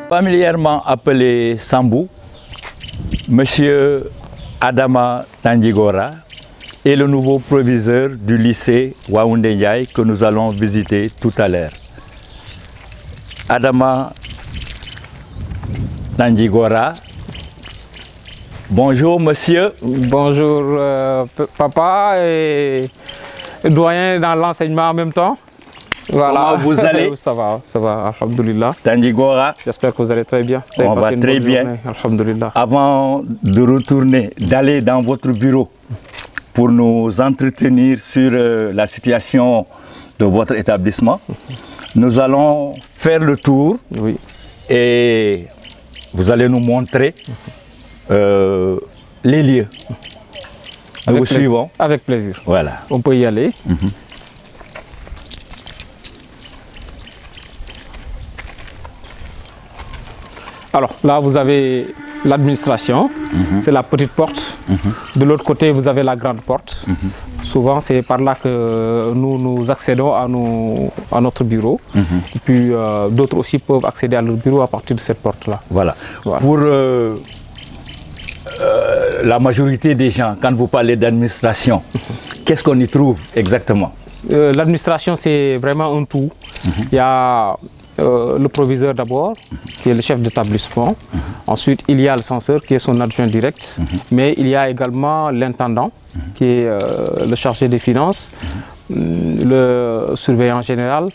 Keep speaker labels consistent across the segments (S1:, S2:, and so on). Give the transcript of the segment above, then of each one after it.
S1: Familièrement appelé Sambou, Monsieur Adama Tandjigora est le nouveau proviseur du lycée Waoundé Ndiaye que nous allons visiter tout à l'heure. Adama Tandjigora, bonjour monsieur.
S2: Bonjour papa et doyen dans l'enseignement en même temps. Voilà.
S1: Comment vous allez?
S2: Ça va, alhamdoulilah.
S1: Tandjigora.
S2: J'espère que vous allez très bien.
S1: On va très bien.
S2: Alhamdoulilah.
S1: Avant de retourner, d'aller dans votre bureau pour nous entretenir sur la situation de votre établissement, nous allons faire le tour et vous allez nous montrer les lieux. Nous suivons.
S2: Avec plaisir.
S1: Voilà.
S2: On peut y aller. Alors là, vous avez l'administration, c'est la petite porte. De l'autre côté, vous avez la grande porte. Souvent, c'est par là que nous accédons à notre bureau. Et puis, d'autres aussi peuvent accéder à leur bureau à partir de cette porte-là.
S1: Voilà. Pour la majorité des gens, quand vous parlez d'administration, qu'est-ce qu'on y trouve exactement?
S2: L'administration, c'est vraiment un tout. Il y a le proviseur d'abord, qui est le chef d'établissement. Ensuite, il y a le censeur, qui est son adjoint direct. Mais il y a également l'intendant, qui est le chargé des finances, le surveillant général,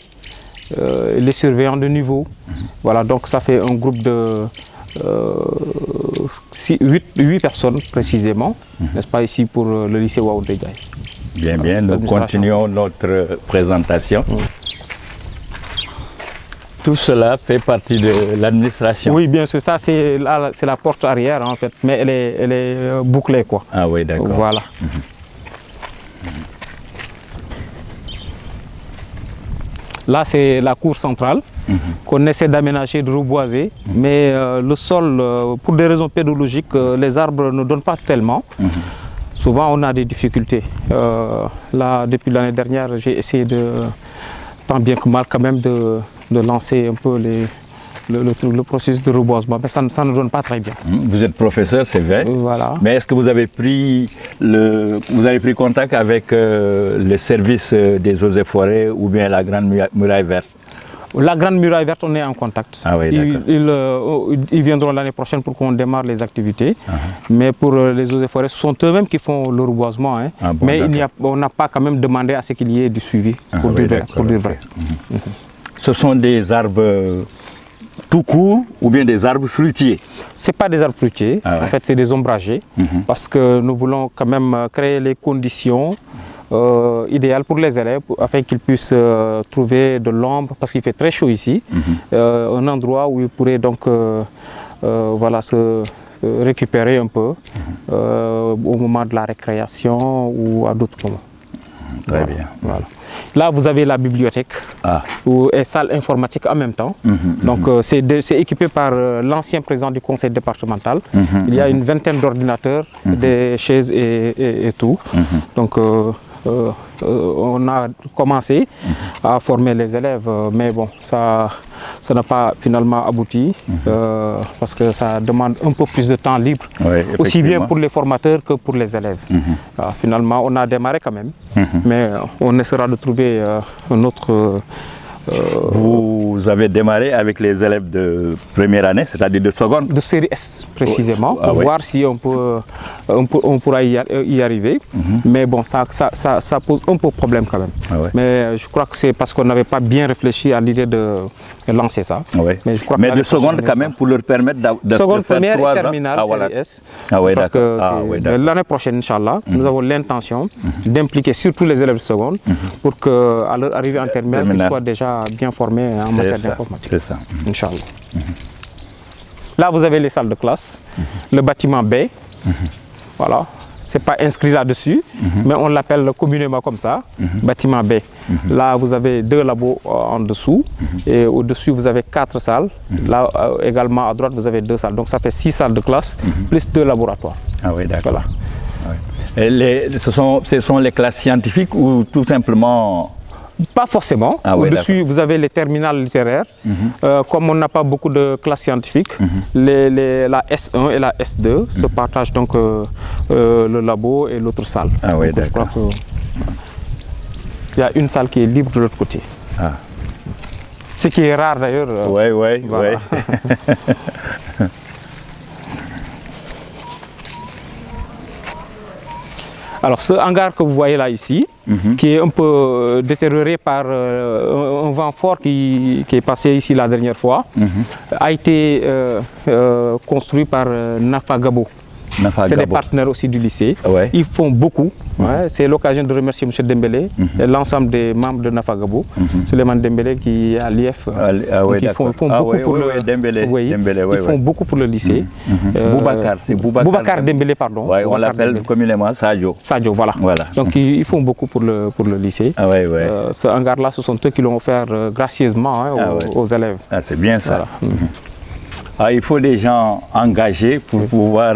S2: les surveillants de niveau. Voilà, donc ça fait un groupe de 8 personnes précisément, n'est-ce pas, ici pour le lycée Waoundé Ndiaye.
S1: Bien, bien, nous continuons notre présentation. Tout cela fait partie de l'administration.
S2: Oui, bien sûr, ça c'est la porte arrière en fait, mais elle est bouclée quoi.
S1: Ah oui, d'accord.
S2: Voilà. Là c'est la cour centrale qu'on essaie d'aménager, de reboiser, mais le sol, pour des raisons pédologiques, les arbres ne donnent pas tellement. Souvent on a des difficultés. Là, depuis l'année dernière, j'ai essayé tant bien que mal quand même de lancer un peu le processus de reboisement, mais ça ne donne pas très bien.
S1: Vous êtes professeur, c'est vrai.
S2: Voilà.
S1: Mais est-ce que vous avez pris contact avec le service des eaux et forêts ou bien la Grande Muraille Verte?
S2: La Grande Muraille Verte, on est en contact.
S1: Ah oui,
S2: ils viendront l'année prochaine pour qu'on démarre les activités. Mais pour les eaux et forêts, ce sont eux-mêmes qui font le reboisement. Hein. Ah bon, mais on n'a pas quand même demandé à ce qu'il y ait du suivi, pour dire vrai.
S1: Ce sont des arbres tout court ou bien des arbres fruitiers? Ce
S2: n'est pas des arbres fruitiers, en fait c'est des ombragés, parce que nous voulons quand même créer les conditions idéales pour les élèves afin qu'ils puissent trouver de l'ombre, parce qu'il fait très chaud ici, un endroit où ils pourraient donc voilà, se récupérer un peu au moment de la récréation ou à d'autres moments.
S1: Très bien.
S2: Voilà. Là, vous avez la bibliothèque et salle informatique en même temps. Donc, c'est équipé par l'ancien président du conseil départemental. Il y a une vingtaine d'ordinateurs, des chaises et tout. Donc, on a commencé à former les élèves, mais bon, ça n'a pas finalement abouti parce que ça demande un peu plus de temps libre, aussi bien pour les formateurs que pour les élèves. Finalement, on a démarré quand même, mais on essaiera de trouver un autre...
S1: Vous avez démarré avec les élèves de première année, c'est-à-dire de seconde?
S2: De série S précisément, pour voir si on pourra y arriver. Mais bon, ça pose un peu de problème quand même. Mais je crois que c'est parce qu'on n'avait pas bien réfléchi à l'idée de lancer ça.
S1: Mais, je crois de seconde quand même pour leur permettre de
S2: seconde,
S1: faire
S2: première
S1: 3
S2: et terminale,
S1: voilà.
S2: série S.
S1: L'année
S2: prochaine, Inch'Allah, nous avons l'intention d'impliquer surtout les élèves de seconde pour qu'à leur arrivée en terminale, ils soient déjà bien formés en matière d'informatique.
S1: C'est ça.
S2: Inch'Allah. Là, vous avez les salles de classe, le bâtiment B. Voilà. Ce n'est pas inscrit là-dessus, mais on l'appelle communément comme ça, bâtiment B. Là, vous avez 2 labos en dessous, et au-dessus, vous avez 4 salles. Là, également, à droite, vous avez 2 salles. Donc, ça fait 6 salles de classe, plus 2 laboratoires.
S1: Ah oui, d'accord. Voilà. Ce sont les classes scientifiques ou tout simplement
S2: Pas forcément. Au-dessus, vous avez les terminales littéraires. Comme on n'a pas beaucoup de classes scientifiques, la S1 et la S2 se partagent donc le labo et l'autre salle.
S1: Ah oui, d'accord.
S2: Il y a une salle qui est libre de l'autre côté. Ah. Ce qui est rare d'ailleurs.
S1: Oui, oui, voilà. Oui.
S2: Alors ce hangar que vous voyez là ici, qui est un peu détérioré par un vent fort qui est passé ici la dernière fois, a été construit par Nafagabo. C'est des partenaires aussi du lycée.
S1: Ouais.
S2: Ils font beaucoup. C'est l'occasion de remercier M. Dembélé et l'ensemble des membres de Nafagabo. Suleiman Dembélé qui est à l'IF. Ils font beaucoup pour le
S1: Dembélé.
S2: Ils font beaucoup pour le lycée.
S1: Boubacar, c'est
S2: Boubacar Dembélé, pardon.
S1: Ouais, on l'appelle communément Sadio.
S2: Sadio, voilà. Donc ils font beaucoup pour le lycée. Ce hangar-là, ce sont eux qui l'ont offert gracieusement aux élèves.
S1: Ah, c'est bien ça. Voilà. Il faut des gens engagés pour pouvoir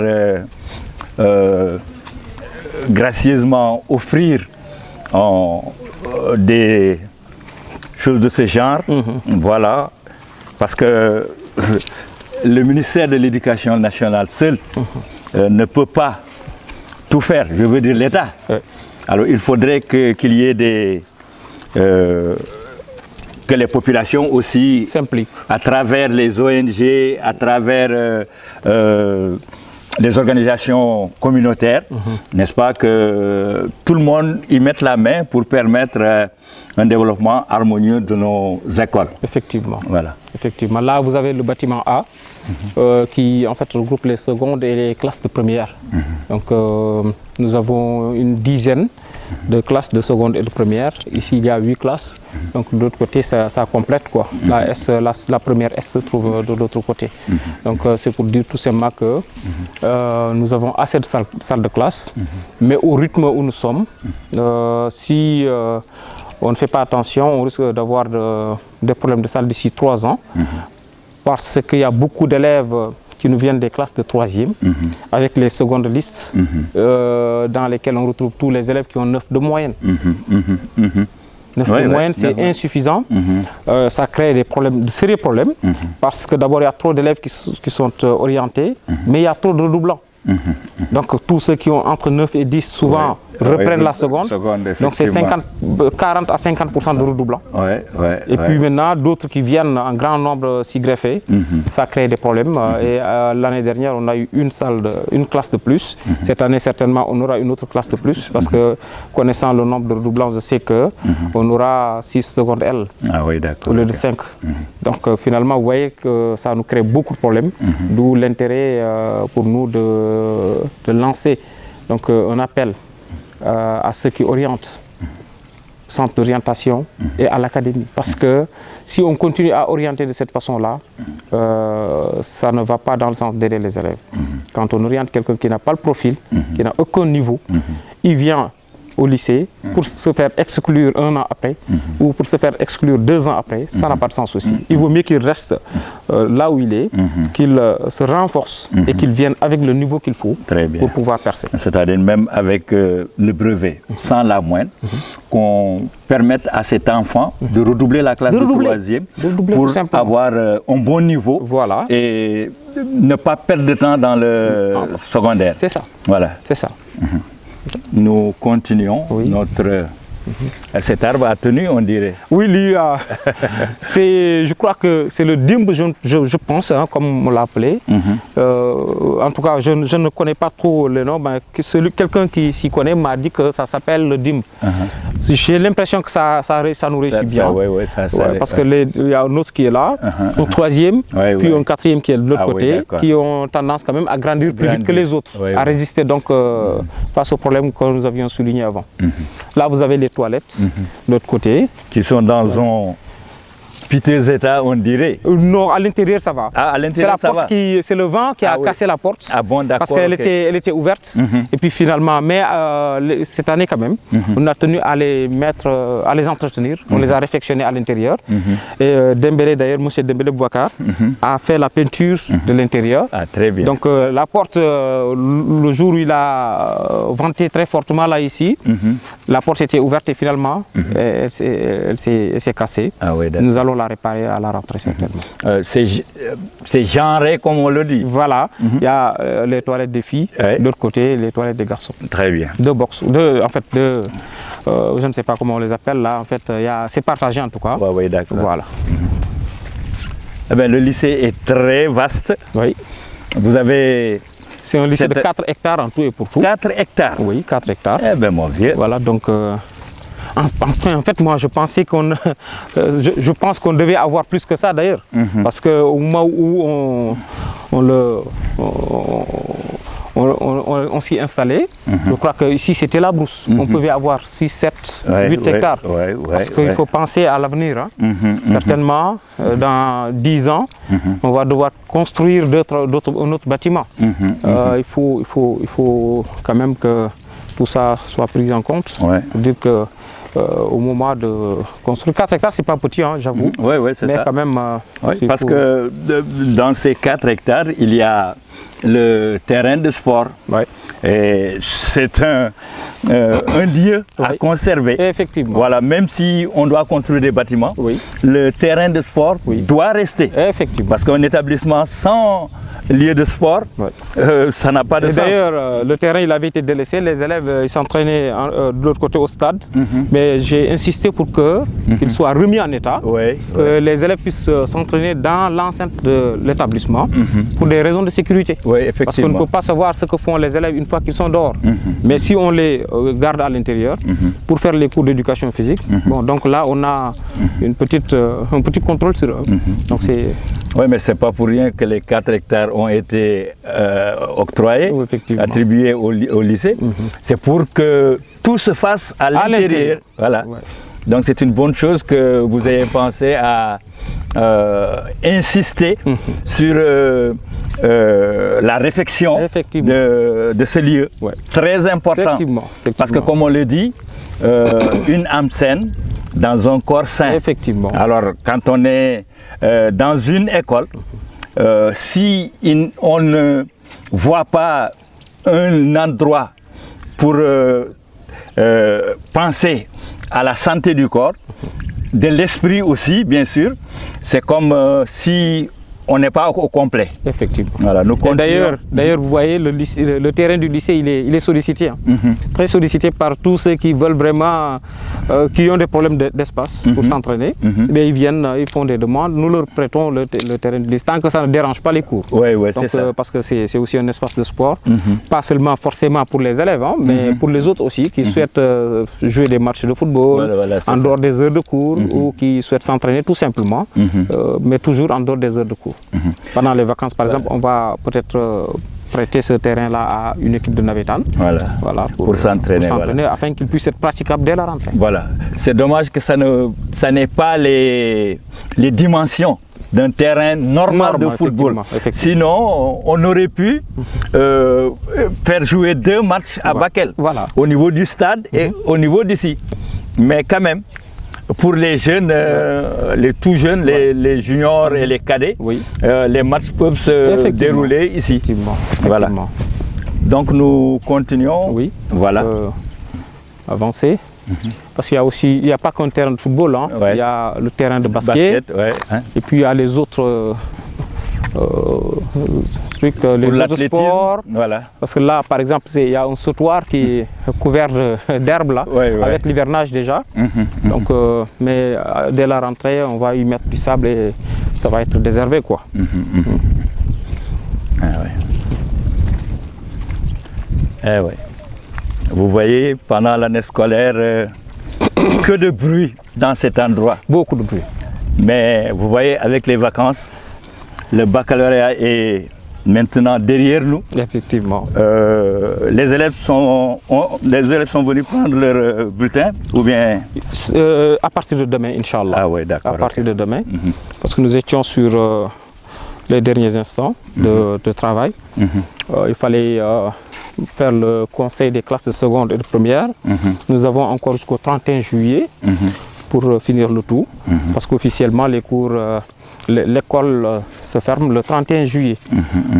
S1: gracieusement offrir des choses de ce genre. Voilà, parce que le ministère de l'Éducation nationale seul ne peut pas tout faire, je veux dire l'État. Alors il faudrait qu'il y ait des... que les populations aussi
S2: s'impliquent
S1: à travers les ONG, à travers les organisations communautaires, n'est-ce pas, que tout le monde y mette la main pour permettre un développement harmonieux de nos écoles.
S2: Effectivement.
S1: Voilà.
S2: Effectivement. Là, vous avez le bâtiment A qui en fait regroupe les secondes et les classes de première. Donc nous avons une dizaine de classes de seconde et de première. Ici, il y a 8 classes. Donc de l'autre côté, ça complète quoi. La première S se trouve de l'autre côté. Donc c'est pour dire tout simplement que nous avons assez de salles de classe. Mais au rythme où nous sommes, si on ne fait pas attention, on risque d'avoir des problèmes de salle d'ici 3 ans. Parce qu'il y a beaucoup d'élèves qui nous viennent des classes de 3e, avec les secondes listes, dans lesquelles on retrouve tous les élèves qui ont 9 de moyenne. 9 de moyenne, c'est insuffisant. Ça crée des problèmes, de sérieux problèmes, parce que d'abord, il y a trop d'élèves qui sont orientés, mais il y a trop de redoublants. Donc tous ceux qui ont entre 9 et 10 souvent reprennent la seconde. Donc c'est 40 à 50% de redoublants. Et puis maintenant d'autres qui viennent en grand nombre s'y greffer, ça crée des problèmes. Et l'année dernière on a eu une classe de plus. Cette année certainement on aura une autre classe de plus parce que connaissant le nombre de redoublants je sais que on aura 6 secondes L au lieu de 5. Donc finalement vous voyez que ça nous crée beaucoup de problèmes, d'où l'intérêt pour nous de lancer donc un appel à ceux qui orientent, centre d'orientation et à l'académie. Parce que si on continue à orienter de cette façon-là, ça ne va pas dans le sens d'aider les élèves. Quand on oriente quelqu'un qui n'a pas le profil, qui n'a aucun niveau, il vient au lycée pour se faire exclure 1 an après ou pour se faire exclure 2 ans après, ça n'a pas de sens aussi. Il vaut mieux qu'il reste là où il est, qu'il se renforce et qu'il vienne avec le niveau qu'il faut pour pouvoir percer.
S1: C'est-à-dire même avec le brevet, sans la moindre, qu'on permette à cet enfant de redoubler la classe de 3e pour avoir un bon niveau et ne pas perdre de temps dans le secondaire.
S2: C'est ça.
S1: Voilà.
S2: C'est ça.
S1: Nous continuons notre... Cet arbre a tenu, on dirait.
S2: Oui, lui, je crois que c'est le dimbe, je pense, hein, comme on l'a appelé. En tout cas, je ne connais pas trop le nom, mais quelqu'un qui s'y connaît m'a dit que ça s'appelle le dimbe. J'ai l'impression que ça nous réussit bien. Parce qu'il y a un autre qui est là, un 3e, puis un 4e qui est de l'autre côté, qui ont tendance quand même à grandir plus vite que les autres, à résister donc face aux problèmes que nous avions soulignés avant. Là, vous avez les toilettes de l'autre côté.
S1: Qui sont dans un piteux état, on dirait.
S2: Non, à l'intérieur ça va.
S1: Ah, à l'intérieur ça va.
S2: C'est le vent qui a cassé la porte.
S1: Ah bon, d'accord.
S2: Parce qu'elle était ouverte. Et puis finalement, mais cette année quand même, on a tenu à les mettre, à les entretenir. On les a réfectionnés à l'intérieur. Et Dembélé d'ailleurs, M. Dembélé Boubacar, a fait la peinture de l'intérieur.
S1: Ah, très bien.
S2: Donc la porte, le jour où il a venté très fortement là ici, la porte était ouverte et finalement, elle s'est cassée.
S1: Ah, oui,
S2: nous allons la réparer à la rentrée certainement.
S1: C'est genré comme on le dit.
S2: Voilà, il y a les toilettes des filles, de l'autre côté les toilettes des garçons.
S1: Très bien.
S2: Deux box, je ne sais pas comment on les appelle là, en fait, c'est partagé en tout cas.
S1: Ouais, oui, d'accord.
S2: Voilà.
S1: Eh bien, le lycée est très vaste.
S2: Oui.
S1: Vous avez...
S2: C'est un lycée de 4 hectares en tout et pour tout.
S1: 4 hectares?
S2: Oui, 4 hectares.
S1: Eh bien, mon vieux.
S2: Voilà, donc... Enfin, en fait, moi, je pensais je pense qu'on devait avoir plus que ça d'ailleurs. Parce qu'au moment où on s'y installait, je crois que ici c'était la brousse. On pouvait avoir 6, 7, 8 hectares. Parce qu'il faut penser à l'avenir. Certainement, dans 10 ans, on va devoir construire un autre bâtiment. Il faut quand même que tout ça soit pris en compte. Pour dire que au moment de construire 4 hectares, c'est pas petit, hein, j'avoue.
S1: Oui, c'est ça.
S2: Mais quand même...
S1: parce que dans ces 4 hectares, il y a le terrain de sport. Et c'est un lieu à conserver.
S2: Effectivement.
S1: Voilà, même si on doit construire des bâtiments, le terrain de sport doit rester.
S2: Effectivement.
S1: Parce qu'un établissement sans lieu de sport, ça n'a pas de sens.
S2: D'ailleurs, le terrain il avait été délaissé, les élèves s'entraînaient de l'autre côté au stade, mais j'ai insisté pour qu'il soit remis en état, que les élèves puissent s'entraîner dans l'enceinte de l'établissement pour des raisons de sécurité. Parce qu'on ne peut pas savoir ce que font les élèves une fois qu'ils sont dehors. Mais si on les garde à l'intérieur pour faire les cours d'éducation physique, bon, donc là on a un petit contrôle sur eux. Donc c'est...
S1: Oui, mais ce n'est pas pour rien que les 4 hectares ont été octroyés, attribués au lycée. C'est pour que tout se fasse à l'intérieur. Voilà. Donc c'est une bonne chose que vous ayez pensé à insister sur la réflexion de ce lieu. Très important. Parce que comme on le dit, une âme saine dans un corps sain. Alors quand on est dans une école, si on ne voit pas un endroit pour penser à la santé du corps, de l'esprit aussi, bien sûr, c'est comme si on n'est pas au complet. Voilà,
S2: d'ailleurs, vous voyez, le terrain du lycée, il est sollicité. Très sollicité par tous ceux qui veulent vraiment, qui ont des problèmes d'espace pour s'entraîner. Mais ils viennent, ils font des demandes, nous leur prêtons le terrain du lycée, tant que ça ne dérange pas les cours.
S1: C'est ça.
S2: Parce que c'est aussi un espace de sport, pas seulement forcément pour les élèves, mais pour les autres aussi, qui souhaitent jouer des matchs de football en dehors des heures de cours, ou qui souhaitent s'entraîner tout simplement, mais toujours en dehors des heures de cours. Pendant les vacances, par exemple, on va peut-être prêter ce terrain-là à une équipe de Navétane. Pour s'entraîner, afin qu'il puisse être praticable dès la rentrée. Voilà.
S1: C'est dommage que ça n'ait pas les dimensions d'un terrain normal de football. Sinon, on aurait pu faire jouer 2 matchs à Bakel, au niveau du stade et au niveau d'ici. Mais quand même, pour les jeunes, les tout jeunes, les juniors et les cadets, les matchs peuvent se dérouler ici. Voilà. Donc nous continuons. Voilà.
S2: Avancer. Parce qu'il y a aussi, il n'y a pas qu'un terrain de football, il y a le terrain de basket, et puis il y a les autres trucs, les autres sports. Parce que là, par exemple, il y a un sautoir qui est couvert d'herbe là, avec l'hivernage déjà. Donc, mais dès la rentrée, on va y mettre du sable et ça va être déshervé, quoi.
S1: Vous voyez, pendant l'année scolaire, que de bruit dans cet endroit.
S2: Beaucoup de bruit.
S1: Mais vous voyez, avec les vacances, le baccalauréat est maintenant derrière nous.
S2: Effectivement.
S1: Les élèves sont venus prendre leur bulletin ou bien
S2: à partir de demain, Inch'Allah.
S1: Ah ouais, d'accord.
S2: À partir de demain, parce que nous étions sur les derniers instants de travail. Il fallait faire le conseil des classes de seconde et de première. Nous avons encore jusqu'au 31 juillet pour finir le tout, parce qu'officiellement les cours, l'école se ferme le 31 juillet.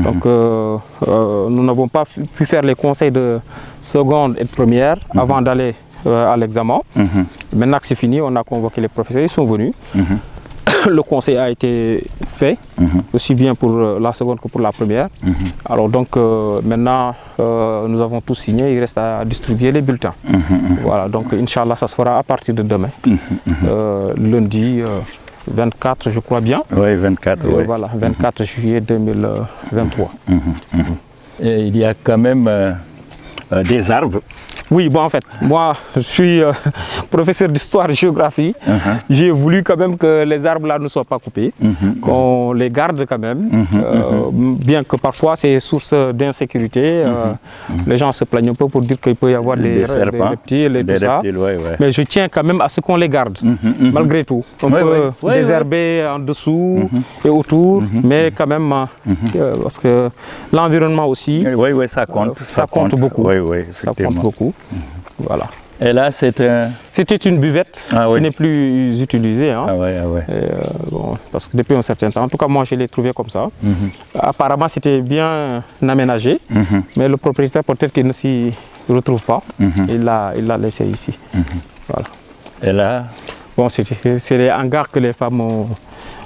S2: Donc nous n'avons pas pu faire les conseils de seconde et de première avant d'aller à l'examen. Maintenant que c'est fini, on a convoqué les professeurs, ils sont venus. Le conseil a été fait, aussi bien pour la seconde que pour la première. Alors donc maintenant, nous avons tout signé, il reste à distribuer les bulletins. Voilà, donc Inch'Allah, ça se fera à partir de demain, lundi 24, je crois bien.
S1: Oui, 24, oui.
S2: Voilà, 24 juillet 2023.
S1: Et il y a quand même des arbres.
S2: Oui, bon, en fait, moi, je suis professeur d'histoire et géographie. J'ai voulu quand même que les arbres là ne soient pas coupés, qu'on les garde quand même, bien que parfois c'est source d'insécurité. Les gens se plaignent un peu pour dire qu'il peut y avoir des serpents, des reptiles et tout ça. Mais je tiens quand même à ce qu'on les garde, malgré tout. On peut désherber en dessous et autour, mais quand même, parce que l'environnement aussi,
S1: ça compte.
S2: Ça compte beaucoup. Ça compte beaucoup. Voilà.
S1: Et là,
S2: c'était une buvette qui n'est plus utilisée. Hein. Bon, parce que depuis un certain temps, en tout cas moi je l'ai trouvé comme ça. Apparemment c'était bien aménagé, mais le propriétaire peut-être qu'il ne s'y retrouve pas. Il l'a laissé ici. Voilà.
S1: Et là,
S2: bon, c'est les hangars que les femmes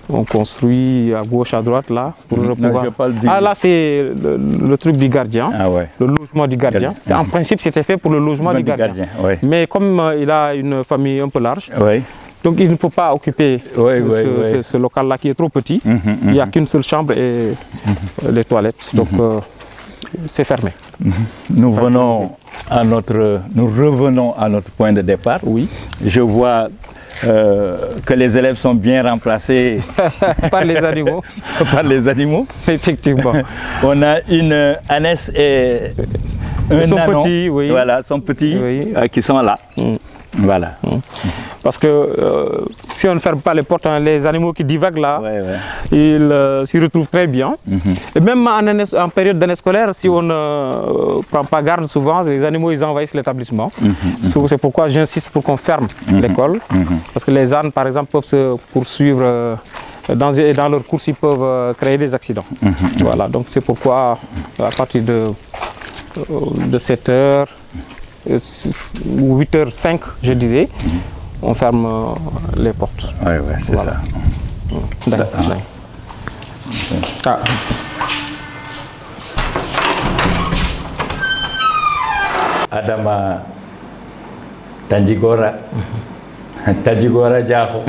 S2: ont construit à gauche, à droite, là, pour pouvoir... Ah, là, c'est le truc du gardien, le logement du gardien. En principe, c'était fait pour le logement du gardien. Mais comme il a une famille un peu large, donc il ne peut pas occuper ce local-là qui est trop petit. Il n'y a qu'une seule chambre et les toilettes, donc c'est fermé.
S1: Nous revenons à notre point de départ.
S2: Oui.
S1: Je vois que les élèves sont bien remplacés
S2: par les animaux.
S1: Par les animaux.
S2: Effectivement.
S1: On a une ânesse et un nanon,
S2: petit,
S1: voilà, son petit, qui sont là. Voilà.
S2: Parce que si on ne ferme pas les portes, les animaux qui divaguent là, ils s'y retrouvent très bien. Et même en période d'année scolaire, si on ne prend pas garde, souvent les animaux ils envahissent l'établissement. C'est pourquoi j'insiste pour qu'on ferme l'école. Parce que les ânes, par exemple, peuvent se poursuivre dans leur course, ils peuvent créer des accidents. Voilà, donc c'est pourquoi à partir de 7 h, ou 8h05, je disais, on ferme les portes.
S1: C'est ça. Adama Tandjigora, Tandjigora Diakho.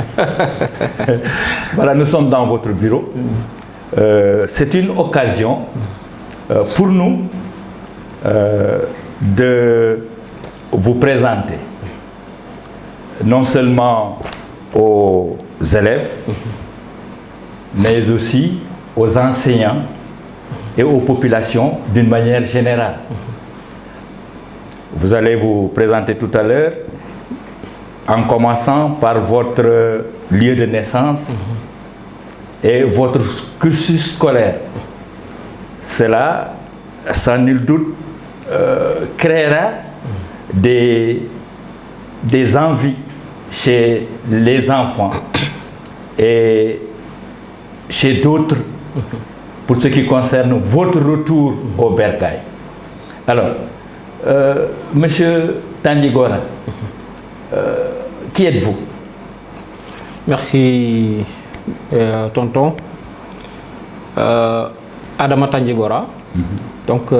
S1: Voilà, nous sommes dans votre bureau. C'est une occasion pour nous de vous présenter non seulement aux élèves, mais aussi aux enseignants et aux populations d'une manière générale. Vous allez vous présenter tout à l'heure en commençant par votre lieu de naissance et votre cursus scolaire. Cela, sans nul doute, créera des envies chez les enfants et chez d'autres pour ce qui concerne votre retour au bercail. Alors, Monsieur Tandjigora, qui êtes-vous?
S2: Merci, tonton. Adama Tandjigora, donc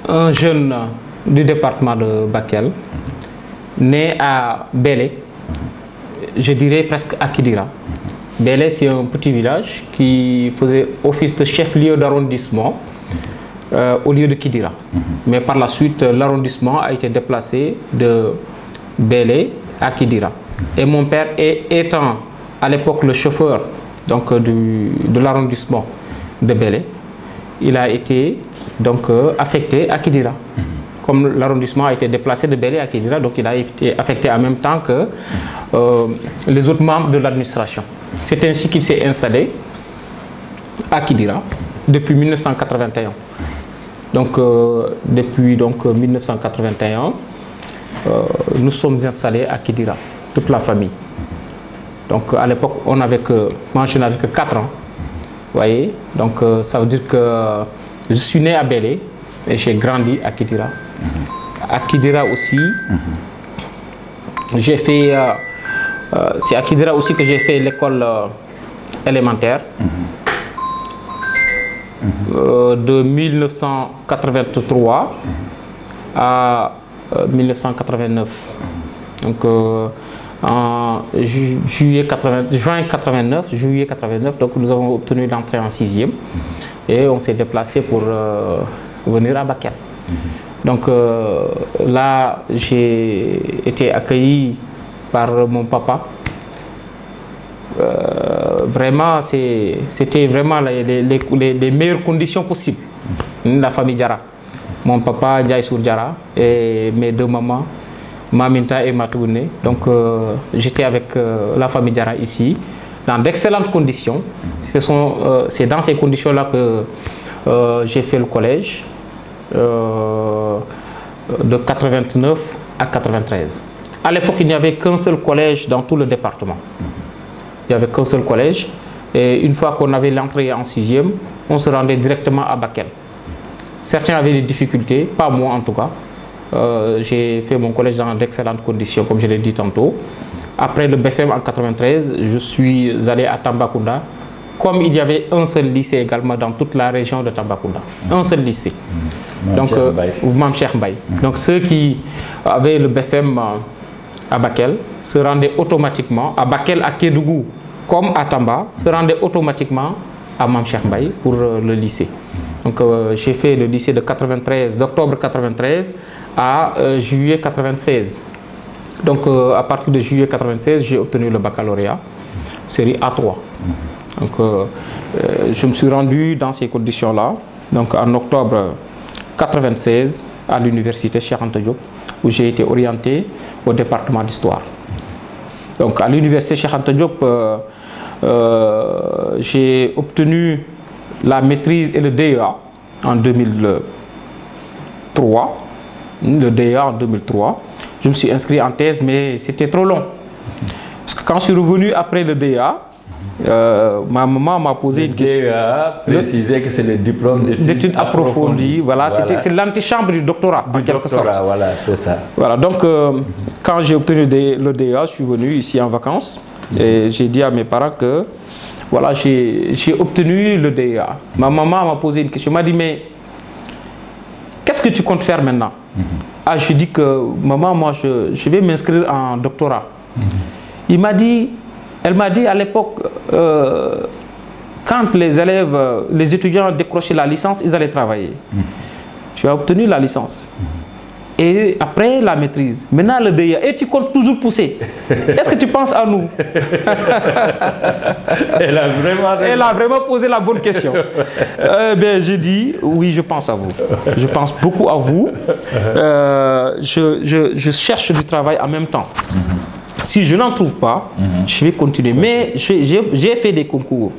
S2: un jeune du département de Bakel, né à Bélé, je dirais presque à Kidira. Bélé, c'est un petit village qui faisait office de chef-lieu d'arrondissement au lieu de Kidira. Mais par la suite, l'arrondissement a été déplacé de Bélé à Kidira. Et mon père, étant à l'époque le chauffeur donc, de l'arrondissement de Bélé. Il a été donc, affecté à Kidira. Comme l'arrondissement a été déplacé de Bélé à Kidira, donc il a été affecté en même temps que les autres membres de l'administration. C'est ainsi qu'il s'est installé à Kidira depuis 1981. Donc depuis 1981, nous sommes installés à Kidira, toute la famille. Donc à l'époque, moi je n'avais que 4 ans. Vous voyez, donc ça veut dire que je suis né à Bélé et j'ai grandi à Kidira. À Kidira aussi, j'ai fait, c'est à Kidira aussi que j'ai fait l'école élémentaire de 1983 à 1989. Donc en juin 89, donc nous avons obtenu l'entrée en 6e et on s'est déplacé pour venir à Bakel. Donc là, j'ai été accueilli par mon papa. Vraiment, c'était vraiment les meilleures conditions possibles. La famille Diarra. Mon papa, Diaïsour Diarra, et mes 2 mamans, Maminta et Matoune. Donc j'étais avec la famille Diarra ici, dans d'excellentes conditions. C'est dans ces conditions-là que j'ai fait le collège. De 89 à 93. À l'époque, il n'y avait qu'un seul collège dans tout le département. Il n'y avait qu'un seul collège. Et une fois qu'on avait l'entrée en 6e, on se rendait directement à Bakel. Certains avaient des difficultés, pas moi en tout cas. J'ai fait mon collège dans d'excellentes conditions, comme je l'ai dit tantôt. Après le BFM en 93, je suis allé à Tambacounda. Comme il y avait un seul lycée également dans toute la région de Tambacounda. Un seul lycée. Donc, Mam Cheikh Mbaye. Donc, ceux qui avaient le BFM à Bakel se rendaient automatiquement à Bakel, à Kédougou, comme à Tamba, se rendaient automatiquement à Mam Cheikh Mbaye pour le lycée. Donc, j'ai fait le lycée d'octobre 93 à juillet 96. Donc, à partir de juillet 96, j'ai obtenu le baccalauréat, série A3. Donc, je me suis rendu dans ces conditions-là, donc en octobre 96 à l'université Cheikh Anta Diop, où j'ai été orienté au département d'histoire. Donc, à l'université Cheikh Anta Diop, j'ai obtenu la maîtrise et le DEA en 2003. Le DEA en 2003. Je me suis inscrit en thèse, mais c'était trop long. Parce que quand je suis revenu après le DEA, ma maman m'a posé une question.
S1: DEA précisait que c'est le diplôme
S2: d'études approfondies. Voilà, c'est l'antichambre du doctorat, en quelque sorte.
S1: Voilà, c'est ça.
S2: Voilà, donc quand j'ai obtenu le DEA, je suis venu ici en vacances et j'ai dit à mes parents que voilà, j'ai obtenu le DEA. Ma maman m'a posé une question. Elle m'a dit, mais qu'est-ce que tu comptes faire maintenant? Ah, je dis que maman, moi je vais m'inscrire en doctorat. Elle m'a dit à l'époque, quand les étudiants décrochaient la licence, ils allaient travailler. Tu as obtenu la licence. Et après la maîtrise. Maintenant le DEA. Et tu comptes toujours pousser. Est-ce que tu penses à nous? Elle a vraiment posé la bonne question. J'ai dit, oui, je pense à vous. Je pense beaucoup à vous. Je cherche du travail en même temps. Si je n'en trouve pas, je vais continuer. Mais j'ai fait des concours.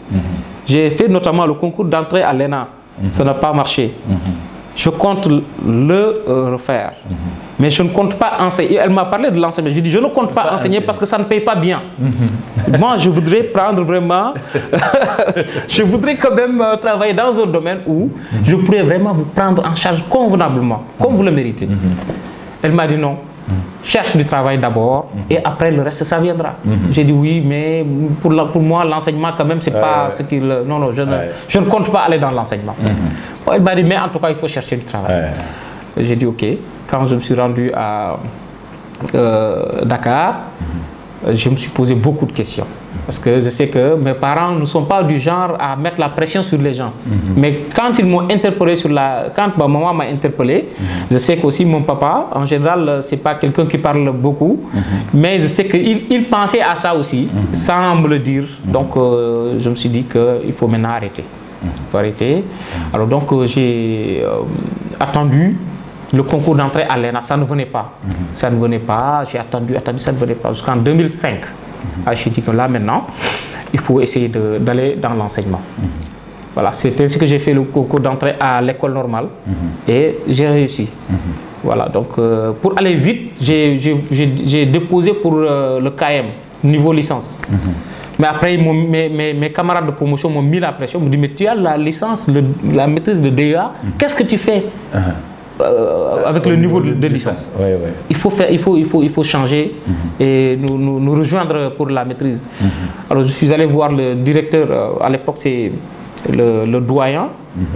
S2: J'ai fait notamment le concours d'entrée à l'ENA. Ça n'a pas marché. Je compte le refaire. Mais je ne compte pas enseigner. Elle m'a parlé de l'enseignement. Je dis, je ne compte pas enseigner parce que ça ne paye pas bien. Moi, je voudrais prendre vraiment... je voudrais quand même travailler dans un domaine où je pourrais vraiment vous prendre en charge convenablement, comme vous le méritez. Elle m'a dit non. Cherche du travail d'abord et après le reste, ça viendra. J'ai dit oui, mais pour moi, l'enseignement quand même, c'est pas ce qu'il... Non, non, je ne compte pas aller dans l'enseignement. Elle m'a dit, mais en tout cas, il faut chercher du travail. J'ai dit ok. Quand je me suis rendu à Dakar, je me suis posé beaucoup de questions. Parce que je sais que mes parents ne sont pas du genre à mettre la pression sur les gens. Mais quand ils m'ont interpellé quand ma maman m'a interpellé, je sais qu'aussi mon papa, en général, c'est pas quelqu'un qui parle beaucoup, mais je sais qu'il pensait à ça aussi, sans me le dire. Donc, je me suis dit qu'il faut maintenant arrêter. Il faut arrêter. Alors donc, j'ai attendu le concours d'entrée à l'ENA, ça ne venait pas. Ça ne venait pas, j'ai attendu, ça ne venait pas. Jusqu'en 2005, j'ai dit que là maintenant, il faut essayer d'aller dans l'enseignement. Voilà, c'est ainsi que j'ai fait le concours d'entrée à l'école normale et j'ai réussi. Voilà, donc pour aller vite, j'ai déposé pour le KM, niveau licence. Mais après, mes camarades de promotion m'ont mis la pression, m'ont dit, mais tu as la licence, la maîtrise de DEA, qu'est-ce que tu fais avec le niveau de licence? Il faut changer et nous rejoindre pour la maîtrise. Alors je suis allé voir le directeur, à l'époque c'est le doyen,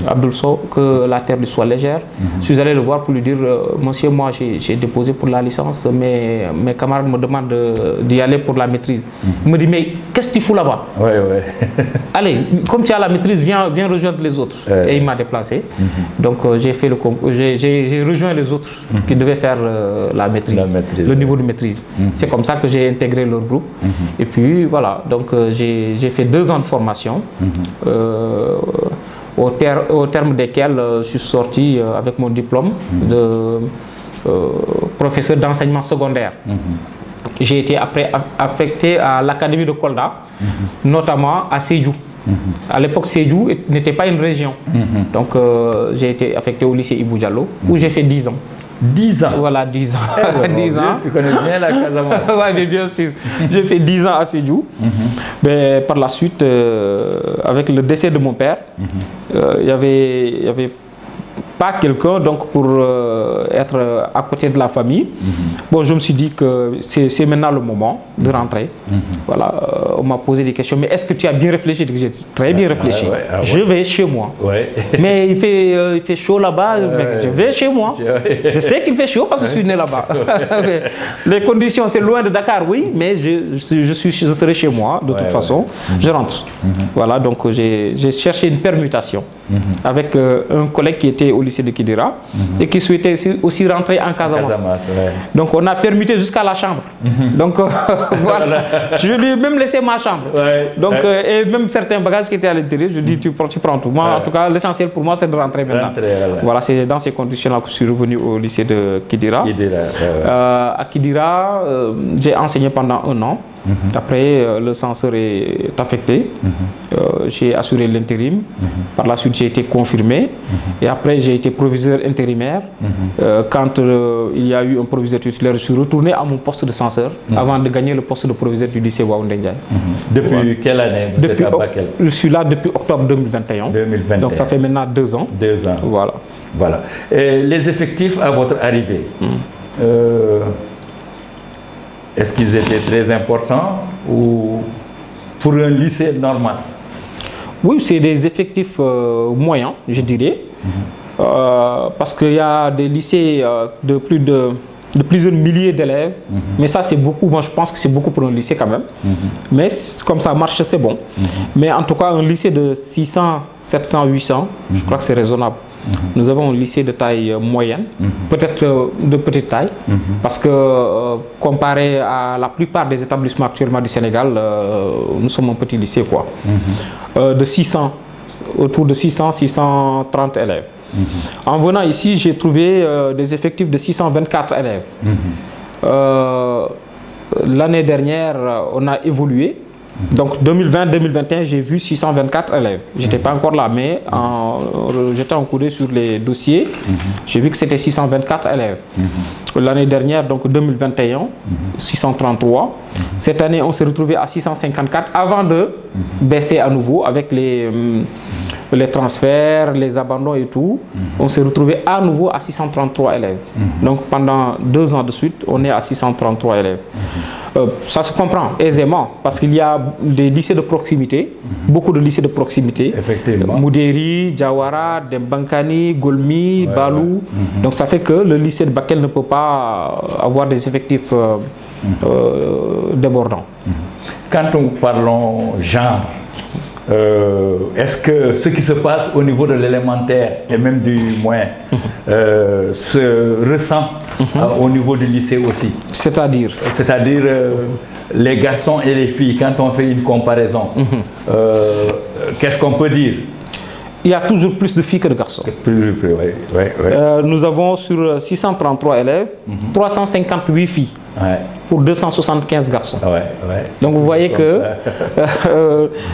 S2: Abdoul Sow, que la terre lui soit légère. Je suis allé le voir pour lui dire, monsieur, moi j'ai déposé pour la licence, mais mes camarades me demandent d'y aller pour la maîtrise. Il me dit, mais qu'est-ce que tu fous là-bas? Allez, comme tu as la maîtrise, viens rejoindre les autres. Et il m'a déplacé. Donc j'ai rejoint les autres qui devaient faire la maîtrise, le niveau de maîtrise. C'est comme ça que j'ai intégré leur groupe. Et puis voilà, donc j'ai fait 2 ans de formation. Au terme desquels je suis sorti avec mon diplôme de professeur d'enseignement secondaire. J'ai été après affecté à l'académie de Kolda, notamment à Sédhiou. À l'époque, Sédhiou n'était pas une région. Donc j'ai été affecté au lycée Ibou Diallo, où j'ai fait 10 ans.
S1: 10 ans.
S2: Voilà, 10 ans.
S1: 10 ans. Tu connais bien la Casamance.
S2: Oui, bien sûr. J'ai fait 10 ans à Sédhiou. Mais par la suite, avec le décès de mon père, il y avait pas quelqu'un donc pour être à côté de la famille. Bon, je me suis dit que c'est maintenant le moment de rentrer. Voilà, on m'a posé des questions. Mais est-ce que tu as bien réfléchi? J'ai très bien réfléchi. Je vais chez moi. Mais il fait chaud là-bas. Je vais chez moi. Je sais qu'il fait chaud parce que je suis né là-bas. Les conditions, c'est loin de Dakar, oui, mais je serai chez moi de toute façon. Je rentre. Voilà, donc j'ai cherché une permutation avec un collègue qui était au lycée de Kidira et qui souhaitait aussi rentrer en Casamance. Donc on a permuté jusqu'à la chambre. Donc voilà, je lui ai même laissé ma chambre. Donc et même certains bagages qui étaient à l'intérieur, je dis tu prends tout. Moi en tout cas l'essentiel pour moi c'est de rentrer maintenant. Voilà, c'est dans ces conditions-là que je suis revenu au lycée de Kidira. À Kidira, j'ai enseigné pendant 1 an. Après, le censeur est affecté. J'ai assuré l'intérim. Par la suite, j'ai été confirmé. Et après, j'ai été proviseur intérimaire. Quand il y a eu un proviseur titulaire, je suis retourné à mon poste de censeur avant de gagner le poste de proviseur du lycée Waoundé Ndiaye.
S1: Depuis quelle année?
S2: Je suis là depuis octobre 2021. Donc ça fait maintenant 2 ans.
S1: 2 ans. Voilà. Et les effectifs à votre arrivée, est-ce qu'ils étaient très importants ou pour un lycée normal?
S2: Oui, c'est des effectifs moyens, je dirais. Parce qu'il y a des lycées de plusieurs milliers d'élèves. Mais ça, c'est beaucoup. Moi, je pense que c'est beaucoup pour un lycée quand même. Mais comme ça marche, c'est bon. Mais en tout cas, un lycée de 600, 700, 800, je crois que c'est raisonnable. Nous avons un lycée de taille moyenne, peut-être de petite taille, parce que comparé à la plupart des établissements actuellement du Sénégal, nous sommes un petit lycée, quoi. De 600, autour de 600, 630 élèves. En venant ici, j'ai trouvé des effectifs de 624 élèves. L'année dernière, on a évolué. Donc 2020-2021, j'ai vu 624 élèves. Je n'étais pas encore là, mais j'étais encouré sur les dossiers. J'ai vu que c'était 624 élèves. L'année dernière, donc 2021, 633. Cette année, on s'est retrouvé à 654 avant de baisser à nouveau avec les transferts, les abandons et tout. On s'est retrouvé à nouveau à 633 élèves. Donc pendant 2 ans de suite, on est à 633 élèves. Ça se comprend aisément parce qu'il y a des lycées de proximité, beaucoup de lycées de proximité.
S1: Effectivement.
S2: Moudéri, Diawara, Dembankani, Golmi, Balou. Donc ça fait que le lycée de Bakel ne peut pas avoir des effectifs débordants.
S1: quand nous parlons genre, est-ce que ce qui se passe au niveau de l'élémentaire et même du moyen se ressent au niveau du lycée aussi?
S2: C'est-à-dire
S1: les garçons et les filles, quand on fait une comparaison, qu'est-ce qu'on peut dire?
S2: Il y a toujours plus de filles que de garçons. Nous avons sur 633 élèves, 358 filles pour 275 garçons. Donc vous voyez que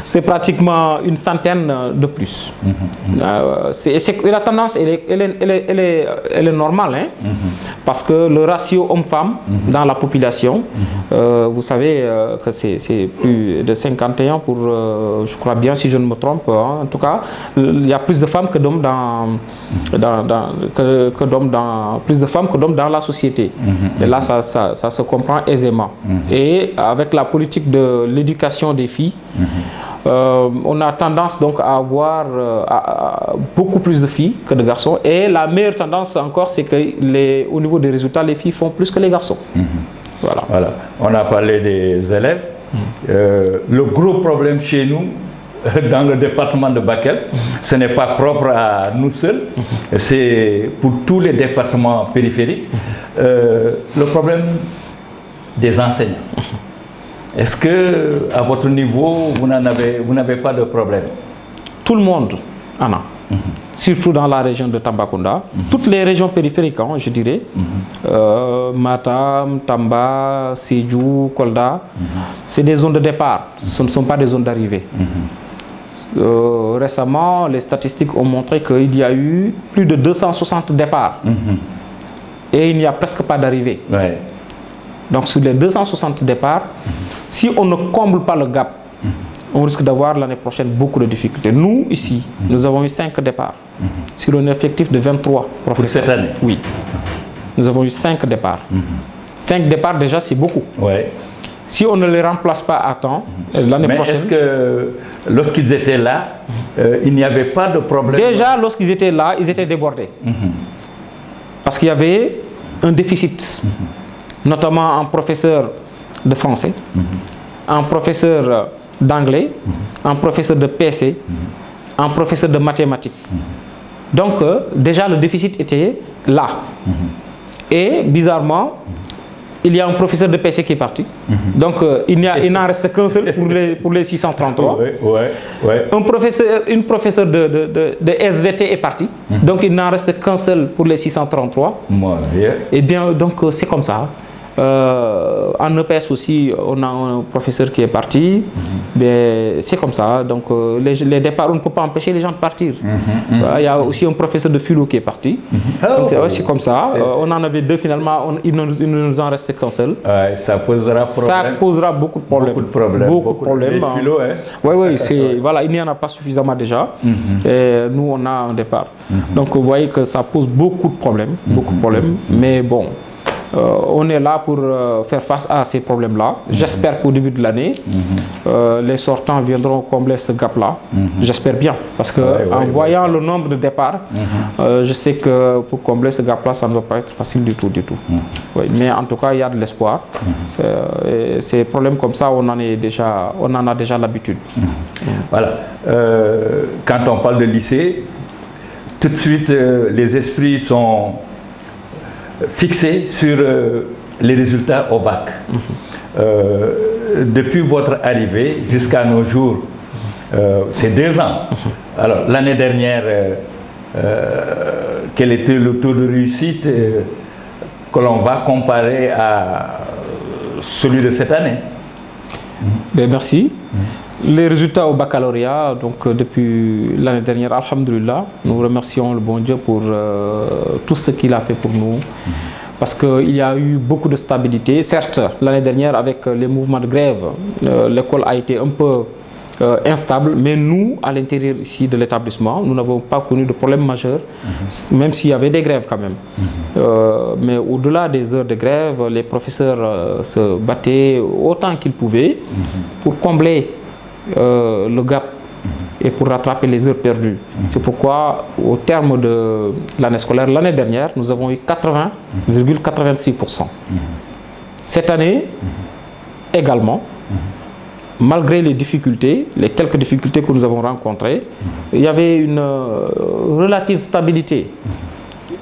S2: c'est pratiquement une centaine de plus. La tendance, elle est normale, hein, parce que le ratio homme-femme dans la population, vous savez que c'est plus de 51 pour, je crois bien si je ne me trompe, hein, en tout cas, il y a plus de femmes que d'hommes plus de femmes que d'hommes dans la société. Et là, ça se comprend aisément. Et avec la politique de l'éducation des filles, on a tendance donc à avoir beaucoup plus de filles que de garçons. Et la meilleure tendance encore, c'est que au niveau des résultats, les filles font plus que les garçons. Voilà.
S1: On a parlé des élèves. Le gros problème chez nous, dans le département de Bakel, ce n'est pas propre à nous seuls, c'est pour tous les départements périphériques, le problème des enseignants. Est-ce que à votre niveau, vous n'avez pas de problème?
S2: Tout le monde en a. Surtout dans la région de Tambacounda. Toutes les régions périphériques, hein, je dirais. Matam, Tamba, Sédhiou, Kolda. C'est des zones de départ. Ce ne sont pas des zones d'arrivée. Récemment, les statistiques ont montré qu'il y a eu plus de 260 départs. Et il n'y a presque pas d'arrivée. Donc sur les 260 départs, si on ne comble pas le gap, on risque d'avoir l'année prochaine beaucoup de difficultés. Nous, ici, nous avons eu 5 départs sur un effectif de 23 professeurs.
S1: Pour cette année?
S2: Oui. Nous avons eu 5 départs. 5 départs, déjà, c'est beaucoup. Si on ne les remplace pas à temps, l'année prochaine...
S1: est-ce que lorsqu'ils étaient là, il n'y avait pas de problème?
S2: Déjà, lorsqu'ils étaient là, ils étaient débordés. Parce qu'il y avait un déficit, notamment en professeur de français, en professeur d'anglais, en professeur de PC, en professeur de mathématiques. Donc, déjà, le déficit était là. Et, bizarrement, il y a un professeur de PC qui est parti. Donc, il n'en reste qu'un seul pour les 633. Une professeure de SVT est partie. Donc, il n'en reste qu'un seul pour les 633. Et bien, donc, c'est comme ça. En EPS aussi, on a un professeur qui est parti. C'est comme ça. Donc, les départs, on ne peut pas empêcher les gens de partir. Il y a aussi un professeur de philo qui est parti. C'est comme ça. On en avait 2 finalement. Il ne nous en reste qu'un seul.
S1: Ça posera problème.
S2: Ça posera beaucoup de problèmes. Beaucoup de problèmes. Voilà, il n'y en a pas suffisamment déjà. Et nous, on a un départ. Donc, vous voyez que ça pose beaucoup de problèmes. Mais bon. On est là pour faire face à ces problèmes-là. J'espère qu'au début de l'année, les sortants viendront combler ce gap-là. J'espère bien. Parce qu'en voyant le nombre de départs, je sais que pour combler ce gap-là, ça ne va pas être facile du tout. Mais en tout cas, il y a de l'espoir. Ces problèmes comme ça, on en a déjà l'habitude.
S1: Voilà. Quand on parle de lycée, tout de suite, les esprits sont fixé sur les résultats au bac. Depuis votre arrivée jusqu'à nos jours, c'est 2 ans. Alors, l'année dernière, quel était le taux de réussite que l'on va comparer à celui de cette année?
S2: Merci. Les résultats au baccalauréat, donc depuis l'année dernière, alhamdoulilah, nous remercions le bon Dieu pour tout ce qu'il a fait pour nous. Parce qu'il y a eu beaucoup de stabilité. Certes, l'année dernière, avec les mouvements de grève, l'école a été un peu instable, mais nous, à l'intérieur ici de l'établissement, nous n'avons pas connu de problème majeur, même s'il y avait des grèves quand même. Mais au-delà des heures de grève, les professeurs se battaient autant qu'ils pouvaient pour combler le gap et pour rattraper les heures perdues. C'est pourquoi, au terme de l'année scolaire, l'année dernière, nous avons eu 80,86%. Cette année, également, malgré les difficultés, les quelques difficultés que nous avons rencontrées, il y avait une relative stabilité.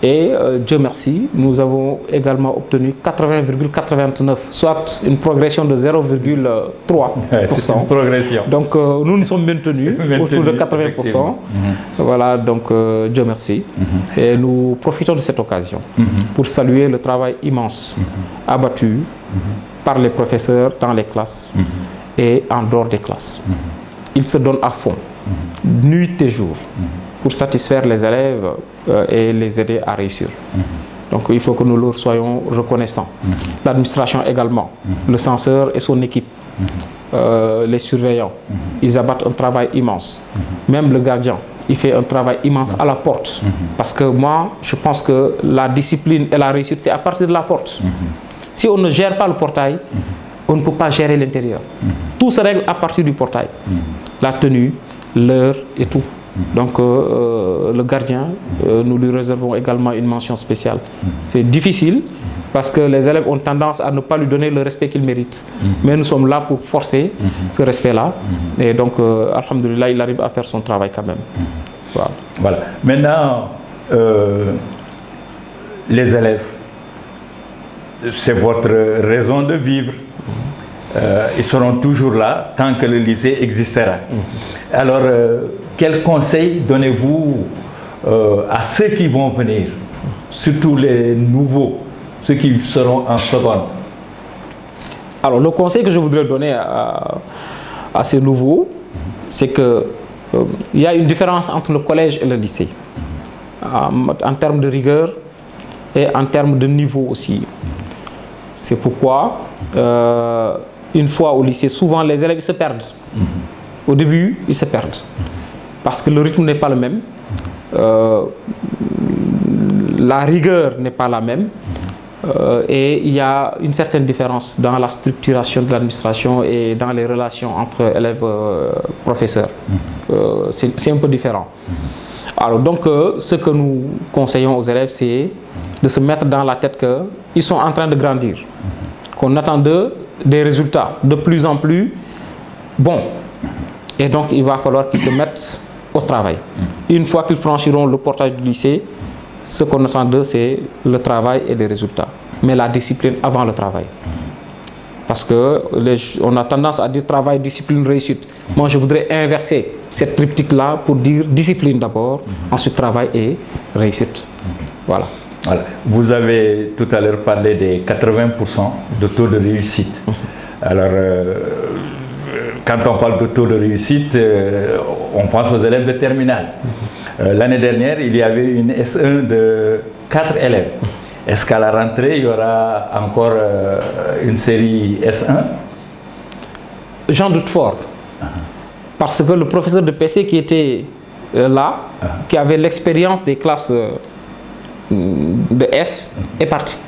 S2: Et Dieu merci, nous avons également obtenu 80,89, soit une progression de 0,3%.
S1: C'est une progression.
S2: Donc nous nous sommes maintenus autour de 80%. Voilà, donc Dieu merci. Et nous profitons de cette occasion pour saluer le travail immense abattu par les professeurs dans les classes et en dehors des classes. Ils se donnent à fond, nuit et jour, pour satisfaire les élèves et les aider à réussir. Donc il faut que nous leur soyons reconnaissants. L'administration également, le censeur et son équipe, les surveillants, ils abattent un travail immense. Même le gardien, il fait un travail immense à la porte. Parce que moi, je pense que la discipline et la réussite, c'est à partir de la porte. Si on ne gère pas le portail, on ne peut pas gérer l'intérieur. Tout se règle à partir du portail. La tenue, l'heure et tout. Donc le gardien, nous lui réservons également une mention spéciale. C'est difficile parce que les élèves ont tendance à ne pas lui donner le respect qu'il mérite. Mais nous sommes là pour forcer ce respect-là. Et donc, alhamdoulilah, il arrive à faire son travail quand même.
S1: Voilà. Maintenant, les élèves, c'est votre raison de vivre. Ils seront toujours là tant que le lycée existera. Alors, quels conseils donnez-vous à ceux qui vont venir, surtout les nouveaux, ceux qui seront en seconde?
S2: Alors, le conseil que je voudrais donner à ces nouveaux, c'est qu'il y a une différence entre le collège et le lycée, en termes de rigueur et en termes de niveau aussi. C'est pourquoi, une fois au lycée, souvent les élèves se perdent. Au début, ils se perdent. Parce que le rythme n'est pas le même. La rigueur n'est pas la même. Et il y a une certaine différence dans la structuration de l'administration et dans les relations entre élèves et professeurs. C'est un peu différent. Alors donc, ce que nous conseillons aux élèves, c'est de se mettre dans la tête qu'ils sont en train de grandir, qu'on attend d'eux des résultats de plus en plus bons. Et donc, il va falloir qu'ils se mettent au travail. Une fois qu'ils franchiront le portail du lycée, ce qu'on attend d'eux, c'est le travail et les résultats. Mais la discipline avant le travail. Parce qu'on a tendance à dire travail, discipline, réussite. Moi, je voudrais inverser cette triptyque-là pour dire discipline d'abord, ensuite travail et réussite. Voilà.
S1: Voilà. Vous avez tout à l'heure parlé des 80% de taux de réussite. Alors, quand on parle de taux de réussite, on pense aux élèves de terminale. L'année dernière, il y avait une S1 de 4 élèves. Est-ce qu'à la rentrée, il y aura encore une série S1?
S2: J'en doute fort. Parce que le professeur de PC qui était là, qui avait l'expérience des classes de S, est parti.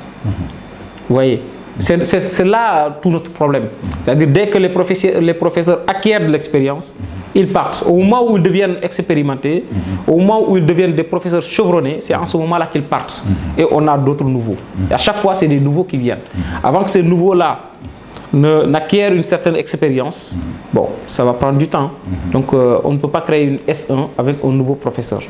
S2: Vous voyez, c'est là tout notre problème. C'est-à-dire dès que les professeurs acquièrent de l'expérience, ils partent. Au moment où ils deviennent expérimentés, au moment où ils deviennent des professeurs chevronnés, c'est en ce moment-là qu'ils partent. Et on a d'autres nouveaux. Et à chaque fois, c'est des nouveaux qui viennent. Avant que ces nouveaux-là n'acquièrent une certaine expérience, bon, ça va prendre du temps. Donc, on ne peut pas créer une S1 avec un nouveau professeur.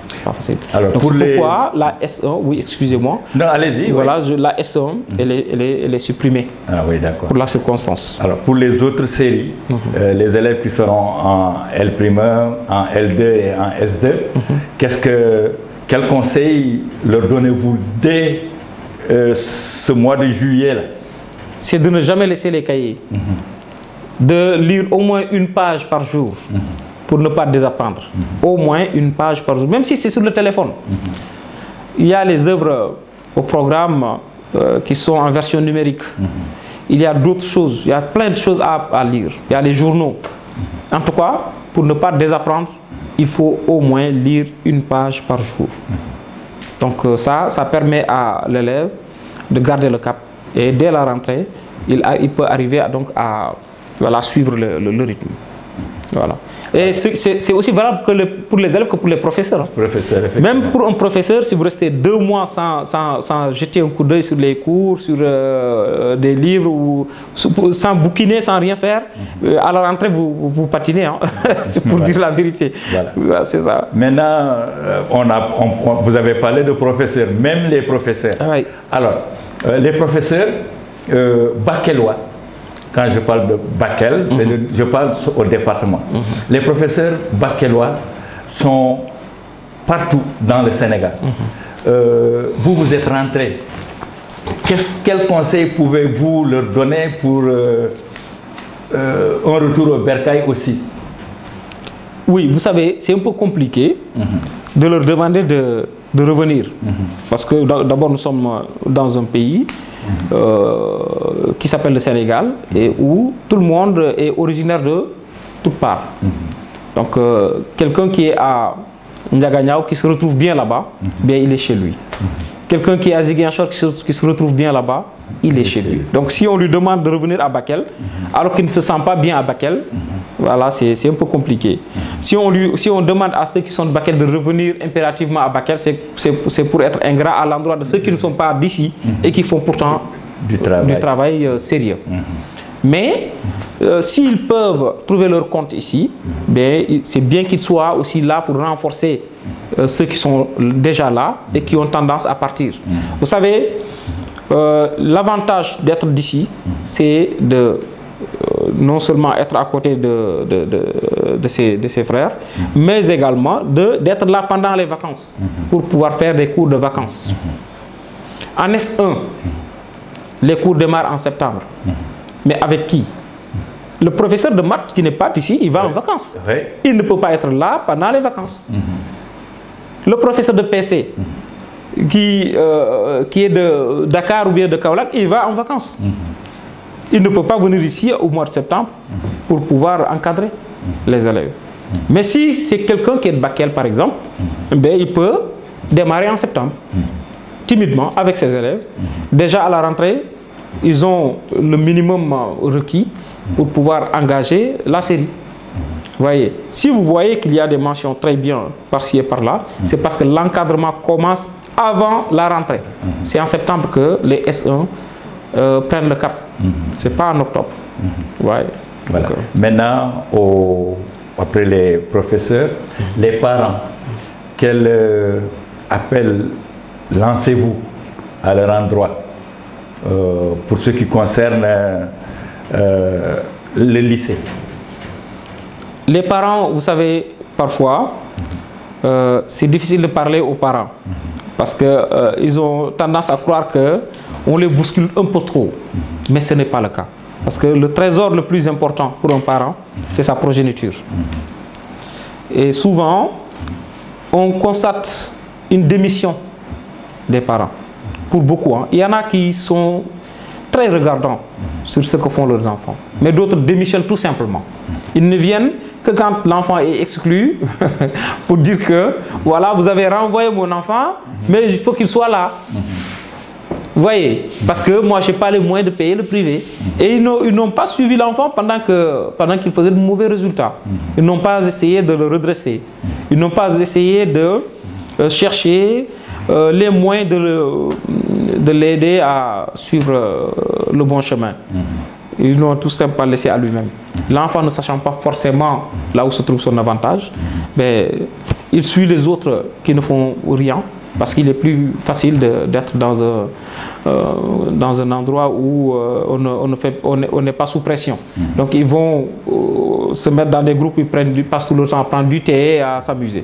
S2: C'est pas facile. Alors, donc, pourquoi la S1, oui, excusez-moi.
S1: Non, allez-y.
S2: Voilà, la S1, elle est supprimée.
S1: Ah oui, d'accord.
S2: Pour la circonstance.
S1: Alors, pour les autres séries, les élèves qui seront en L'1, en L2 et en S2, quel conseil leur donnez-vous dès ce mois de juillet là?
S2: C'est de ne jamais laisser les cahiers, de lire au moins une page par jour pour ne pas désapprendre. Au moins une page par jour, même si c'est sur le téléphone. Il y a les œuvres au programme qui sont en version numérique. Il y a d'autres choses, il y a plein de choses à lire. Il y a les journaux. En tout cas, pour ne pas désapprendre, il faut au moins lire une page par jour. Donc ça permet à l'élève de garder le cap. Et dès la rentrée, il peut arriver à suivre le rythme. Voilà. Et c'est aussi valable pour les élèves que pour les professeurs. Même pour un professeur, si vous restez 2 mois sans jeter un coup d'œil sur les cours, sur des livres, ou sans bouquiner, sans rien faire, à la rentrée, vous patinez. Hein. C'est pour dire la vérité. Voilà. C'est ça.
S1: Maintenant, vous avez parlé de professeurs, même les professeurs.
S2: Oui.
S1: Alors, les professeurs baccalauréats, quand je parle de Bakel, je parle au département. Les professeurs baccalauréats sont partout dans le Sénégal. Vous êtes rentrés. Quel conseil pouvez-vous leur donner pour un retour au bercail aussi?
S2: Oui, vous savez, c'est un peu compliqué de leur demander de revenir. Parce que d'abord, nous sommes dans un pays qui s'appelle le Sénégal et où tout le monde est originaire de toutes parts. Donc, quelqu'un qui est à Ndiaganiao, qui se retrouve bien là-bas, bien il est chez lui. Quelqu'un qui est à Ziguinchor, qui se retrouve bien là-bas, il est chez lui. Donc, si on lui demande de revenir à Bakel, alors qu'il ne se sent pas bien à Bakel, voilà, c'est un peu compliqué. Si on demande à ceux qui sont de Bakel de revenir impérativement à Bakel, c'est pour être ingrat à l'endroit de ceux qui ne sont pas d'ici et qui font pourtant du travail sérieux. Mais s'ils peuvent trouver leur compte ici, c'est bien qu'ils soient aussi là pour renforcer ceux qui sont déjà là et qui ont tendance à partir. Vous savez, l'avantage d'être d'ici, c'est de non seulement être à côté de ses frères, mais également d'être là pendant les vacances pour pouvoir faire des cours de vacances. En S1, les cours démarrent en septembre. Mais avec qui? Le professeur de maths qui n'est pas ici, il va en vacances. Il ne peut pas être là pendant les vacances. Le professeur de PC qui est de Dakar ou bien de Kaolack, il va en vacances. Il ne peut pas venir ici au mois de septembre pour pouvoir encadrer les élèves. Mais si c'est quelqu'un qui est de Bakel, par exemple, il peut démarrer en septembre, timidement, avec ses élèves. Déjà à la rentrée, ils ont le minimum requis pour pouvoir engager la série. Voyez, si vous voyez qu'il y a des mentions très bien par-ci et par-là, c'est parce que l'encadrement commence avant la rentrée. C'est en septembre que les S1 prennent le cap. Ce n'est pas en octobre. Ouais.
S1: Voilà. Maintenant, après les professeurs, les parents, quel appel lancez-vous à leur endroit pour ce qui concerne le lycée?
S2: Les parents, vous savez, parfois, c'est difficile de parler aux parents parce qu'ils ont tendance à croire qu'on les bouscule un peu trop. Mais ce n'est pas le cas. Parce que le trésor le plus important pour un parent, c'est sa progéniture. Et souvent, on constate une démission des parents. Pour beaucoup, hein. Il y en a qui sont très regardants sur ce que font leurs enfants. Mais d'autres démissionnent tout simplement. Ils ne viennent que quand l'enfant est exclu pour dire que, voilà, vous avez renvoyé mon enfant, mais il faut qu'il soit là. Vous voyez, parce que moi, je n'ai pas les moyens de payer le privé. Et ils n'ont pas suivi l'enfant pendant qu'il faisait de mauvais résultats. Ils n'ont pas essayé de le redresser. Ils n'ont pas essayé de chercher les moyens de l'aider à suivre le bon chemin. Ils l'ont tout simplement laissé à lui-même. L'enfant ne sachant pas forcément là où se trouve son avantage, mais il suit les autres qui ne font rien. Parce qu'il est plus facile d'être dans un endroit où on n'est pas sous pression. Donc ils vont se mettre dans des groupes, ils passent tout le temps à prendre du thé et à s'amuser.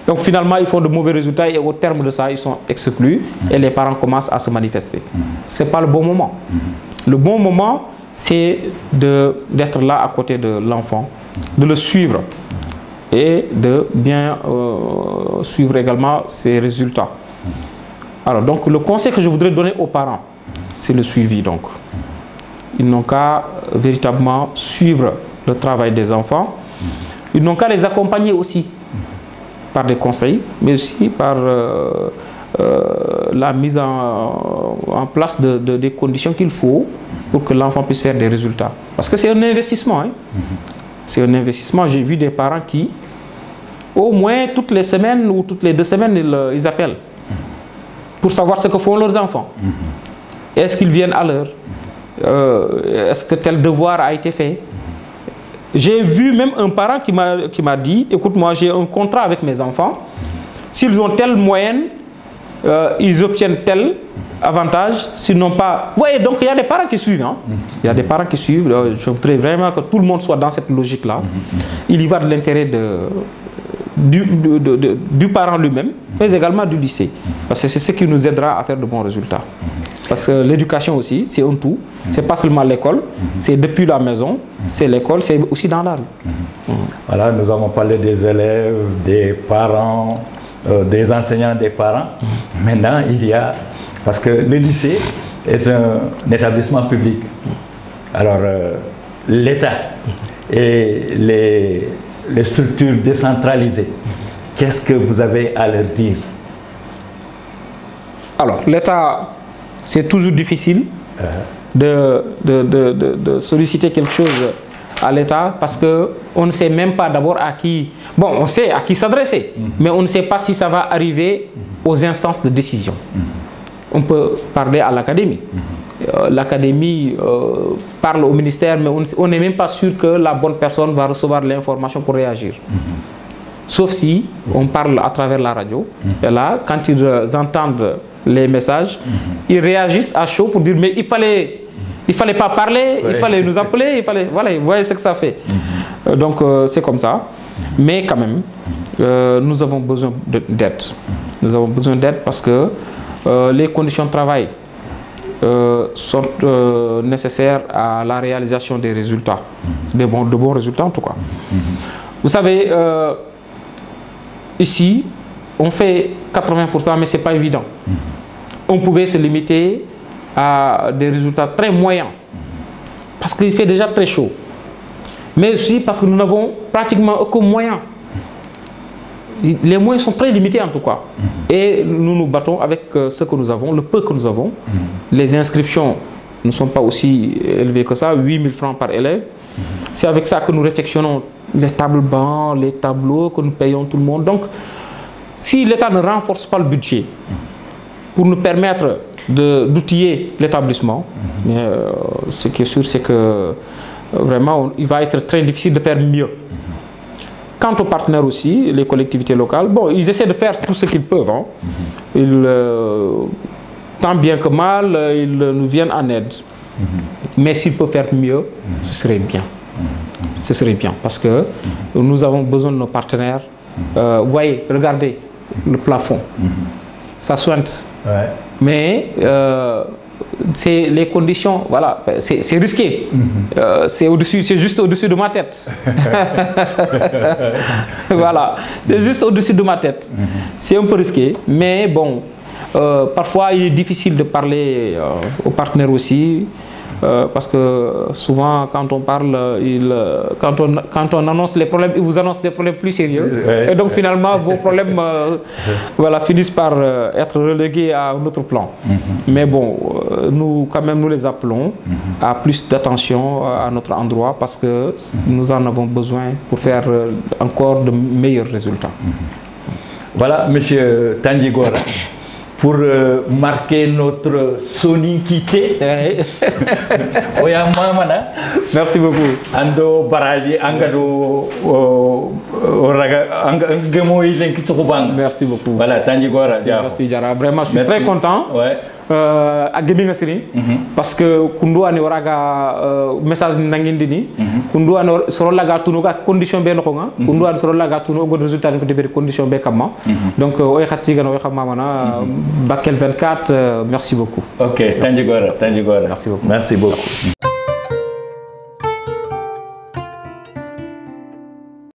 S2: Donc finalement, ils font de mauvais résultats et au terme de ça, ils sont exclus et les parents commencent à se manifester. Ce n'est pas le bon moment. Le bon moment, c'est d'être là à côté de l'enfant, de le suivre. Et de bien suivre également ses résultats. Alors, donc, le conseil que je voudrais donner aux parents, c'est le suivi. Donc, ils n'ont qu'à véritablement suivre le travail des enfants. Ils n'ont qu'à les accompagner aussi par des conseils, mais aussi par la mise en place des conditions qu'il faut pour que l'enfant puisse faire des résultats. Parce que c'est un investissement. Hein. c'est un investissement. J'ai vu des parents qui, au moins toutes les semaines ou toutes les 2 semaines, ils appellent pour savoir ce que font leurs enfants. Est-ce qu'ils viennent à l'heure? Est-ce que tel devoir a été fait? J'ai vu même un parent qui m'a dit, écoute, moi j'ai un contrat avec mes enfants, s'ils ont telle moyenne, ils obtiennent tel avantage, s'ils n'ont pas... Vous voyez, donc il y a des parents qui suivent. Hein? Il y a des parents qui suivent. Je voudrais vraiment que tout le monde soit dans cette logique-là. Il y va de l'intérêt du parent lui-même, mais également du lycée. Parce que c'est ce qui nous aidera à faire de bons résultats. Parce que l'éducation aussi, c'est un tout. Ce n'est pas seulement l'école, c'est depuis la maison, c'est l'école, c'est aussi dans la rue.
S1: Voilà, nous avons parlé des élèves, des parents, des enseignants, des parents. Maintenant, il y a... Parce que le lycée est un établissement public. Alors, l'État et les structures décentralisées, qu'est-ce que vous avez à leur dire? Alors,
S2: l'État, c'est toujours difficile de solliciter quelque chose à l'État parce qu'on ne sait même pas d'abord à qui... Bon, on sait à qui s'adresser, mais on ne sait pas si ça va arriver aux instances de décision. On peut parler à l'académie. L'académie parle au ministère, mais on n'est même pas sûr que la bonne personne va recevoir l'information pour réagir. Sauf si on parle à travers la radio. Et là, quand ils entendent les messages, ils réagissent à chaud pour dire mais il fallait pas parler, il fallait nous appeler, voilà, vous voyez ce que ça fait. Donc c'est comme ça. Mais quand même, nous avons besoin d'aide. Nous avons besoin d'aide parce que les conditions de travail sont nécessaires à la réalisation des résultats, de bons résultats en tout cas. Vous savez, ici, on fait 80%, mais ce n'est pas évident. On pouvait se limiter à des résultats très moyens, parce qu'il fait déjà très chaud. Mais aussi parce que nous n'avons pratiquement aucun moyen. Les moyens sont très limités en tout cas. Et nous nous battons avec ce que nous avons, le peu que nous avons. Les inscriptions ne sont pas aussi élevées que ça, 8 000 francs par élève. C'est avec ça que nous réfectionnons les tables bancs, les tableaux, que nous payons tout le monde. Donc, si l'État ne renforce pas le budget pour nous permettre d'outiller l'établissement, ce qui est sûr, c'est que vraiment, il va être très difficile de faire mieux. Quant aux partenaires aussi, les collectivités locales, bon, ils essaient de faire tout ce qu'ils peuvent. Hein. Tant bien que mal, ils nous viennent en aide. Mais s'ils peuvent faire mieux, ce serait bien. Ce serait bien parce que nous avons besoin de nos partenaires. Vous voyez, regardez le plafond. Ça sointe. Mais c'est les conditions, voilà, c'est risqué. C'est juste au-dessus de ma tête. Voilà, c'est juste au-dessus de ma tête. C'est un peu risqué, mais bon, parfois il est difficile de parler aux partenaires aussi. Parce que souvent, quand on parle, quand on annonce les problèmes, ils vous annoncent des problèmes plus sérieux. Et donc, finalement, vos problèmes voilà, finissent par être relégués à un autre plan. Mais bon, nous, quand même, nous les appelons à plus d'attention à notre endroit parce que nous en avons besoin pour faire encore de meilleurs résultats.
S1: Voilà, monsieur Tandji Gora. Pour marquer notre soninkité.
S2: Merci beaucoup.
S1: Ando baraji angado
S2: merci beaucoup.
S1: Voilà, Tandji Gora.
S2: Merci Jara. Vraiment, je suis très content. Parce que kundu ani waraga message nangindi ni kundu ani soro laga tunu ka condition be noko nga kundu ani soro laga tunu go résultat ko debere condition be kamma donc oy khati gano oy xamma mana Bakel 24 merci beaucoup.
S1: OK, Tandji Gora, Tandji Gora.
S2: Merci beaucoup.
S1: Merci beaucoup.